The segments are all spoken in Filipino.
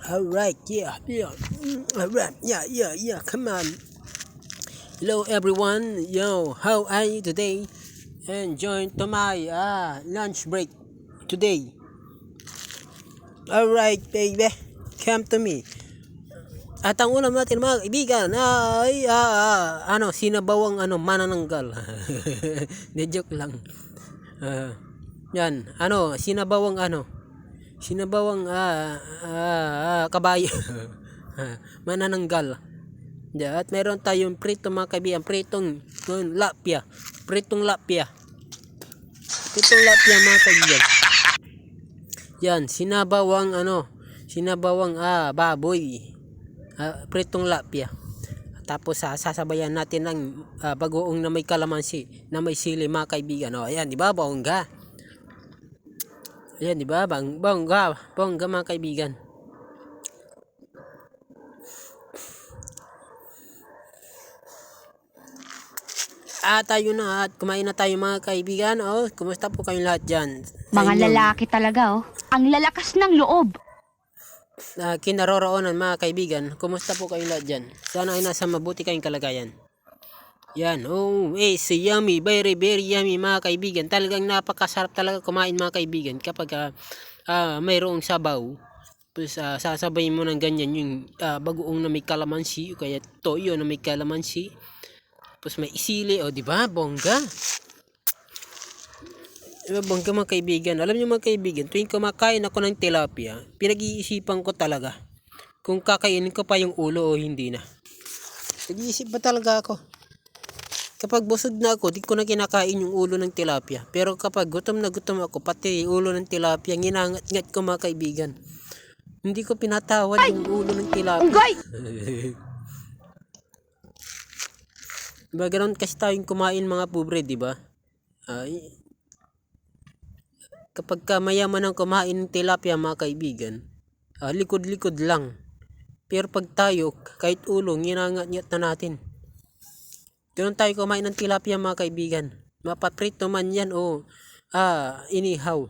Alright, yeah. Alright, yeah, come on. Hello everyone, yo, how are you today? Enjoy to my lunch break today. Alright, baby, come to me. At ang ulam natin mga kaibigan ay sinabawang manananggal. De joke lang. Yan, sinabawang kabayo. Manananggal. At meron tayong prito mga kaibigan, pritong lapia. Pritong lapia mga kaibigan. Yan, sinabawang baboy. Pritong lapia. Tapos sasabayan natin ng bagoong na may kalamansi, na may sili mga kaibigan. Ayan, di ba? Bongga. Ayan, di ba? Bongga mga kaibigan. Tayo na at kumain na tayo mga kaibigan. Kumusta po kayong lahat dyan? Mga lalaki talaga, ang lalakas ng loob. Kinaroroonan mga kaibigan, kumusta po kayong lahat dyan? Sana ay nasa mabuti kayong kalagayan. Yan, so yummy, very yummy mga kaibigan. Talagang napakasarap talaga kumain mga kaibigan kapag mayroong sabaw. Tapos sasabayin mo ng ganyan yung bagoong na may kalamansi o kaya toyo na may kalamansi. Tapos may isili, di ba? Bongga. Bongga mga kaibigan. Alam niyo mga kaibigan, tuwing kumakain ako ng tilapia, pinag-iisipan ko talaga kung kakainin ko pa yung ulo o hindi na. Nag-iisip ba talaga ako? Kapag busog na ako, di ko na kinakain yung ulo ng tilapia. Pero kapag gutom na gutom ako, pati ulo ng tilapia, ginangat-ngat ko mga kaibigan. Hindi ko pinatawad yung ulo ng tilapia. Diba, ganoon kasi tayong kumain mga pobre, diba? Kapag mayaman ang kumain ng tilapia mga kaibigan, likod-likod lang. Pero pag tayo, kahit ulo, ginangat-ngat na natin. Ganoon tayo kumain ng tilapia mga kaibigan. Mapaprito man yan o inihaw.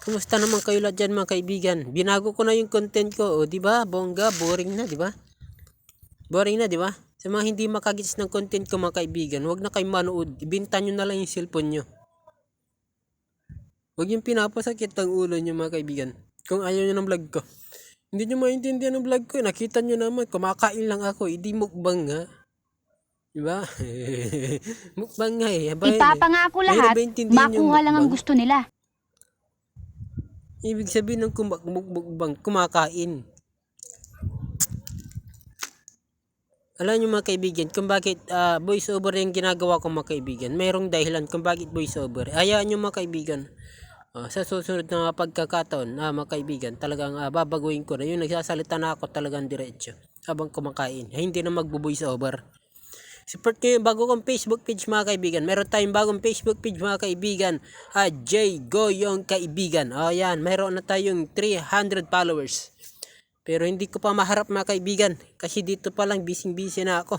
Kumusta naman kayo lahat dyan mga kaibigan? Binago ko na yung content ko, diba? Bongga, boring na, diba? Boring na, di ba? Sa mga hindi makagits ng content ko mga kaibigan, huwag na kayo manood. Ibinta nyo na lang yung cellphone nyo. Huwag yung pinapasakit ang ulo nyo mga kaibigan. Kung ayaw nyo ng vlog ko. Hindi nyo maintindihan ng vlog ko. Nakita nyo naman, kumakain lang ako. Hindi mukbang nga. Di ba? Mukbang nga Ipapangako lahat, makuha lang ang gusto nila. Ibig sabihin ng mukbang, kumakain. Alam nyo mga kaibigan, kung bakit voice over yung ginagawa ko mga kaibigan, mayroong dahilan kung bakit voice over. Hayaan nyo mga kaibigan, sa susunod na pagkakataon mga kaibigan, talagang babaguhin ko na yung nagsasalita na ako talagang diretso habang kumakain. Hindi na magbo-voice over. Support nyo yung bago kong Facebook page mga kaibigan. Meron tayong bagong Facebook page mga kaibigan, J Goyong Kaibigan. Yan, meron na tayong 300 followers. Pero hindi ko pa maharap mga kaibigan. Kasi dito pa lang busy na ako.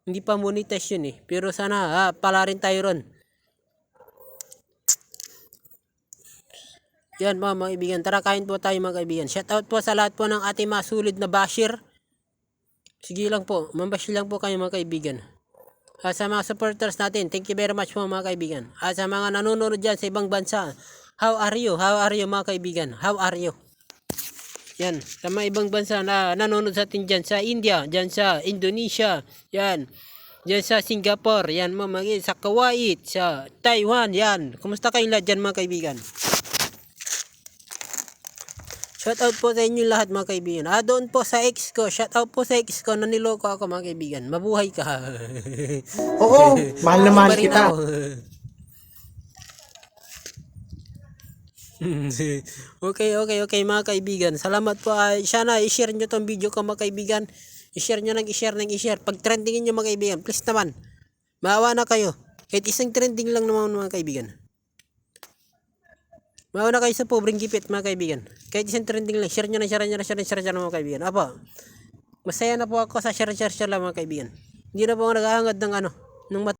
Hindi pa monetize yun Pero sana pala rin tayo ron. Yan mga kaibigan. Tara kain po tayo mga kaibigan. Shout out po sa lahat po ng ating masulid na basher. Sige lang po. Mambash lang po kayo mga kaibigan. Sa mga supporters natin. Thank you very much po mga kaibigan. Sa mga nanonood dyan sa ibang bansa. How are you? How are you mga kaibigan? How are you? Yan, sa mga ibang bansa na nanonood sa atin dyan sa India, dyan sa Indonesia, yan, dyan sa Singapore, yan sa Kuwait, sa Taiwan, yan. Kumusta kayong lahat dyan mga kaibigan? Shout out po sa inyo lahat mga kaibigan. Doon po sa ex ko, shout out po sa ex ko na niloko ako mga kaibigan. Mabuhay ka. Oo, mahal na mahal kita. Okay mga kaibigan. Salamat po. Sana i-share nyo tong video ko mga kaibigan. I-share nyo ng i-share. Pag trendingin nyo mga kaibigan, please naman. Maawa na kayo. Kahit isang trending lang naman mga kaibigan. Maawa na kayo sa pobreng gipit mga kaibigan. Kahit isang trending lang. Share nyo mga kaibigan. Masaya na po ako sa share lang mga kaibigan. Hindi na po ako naghahangad ng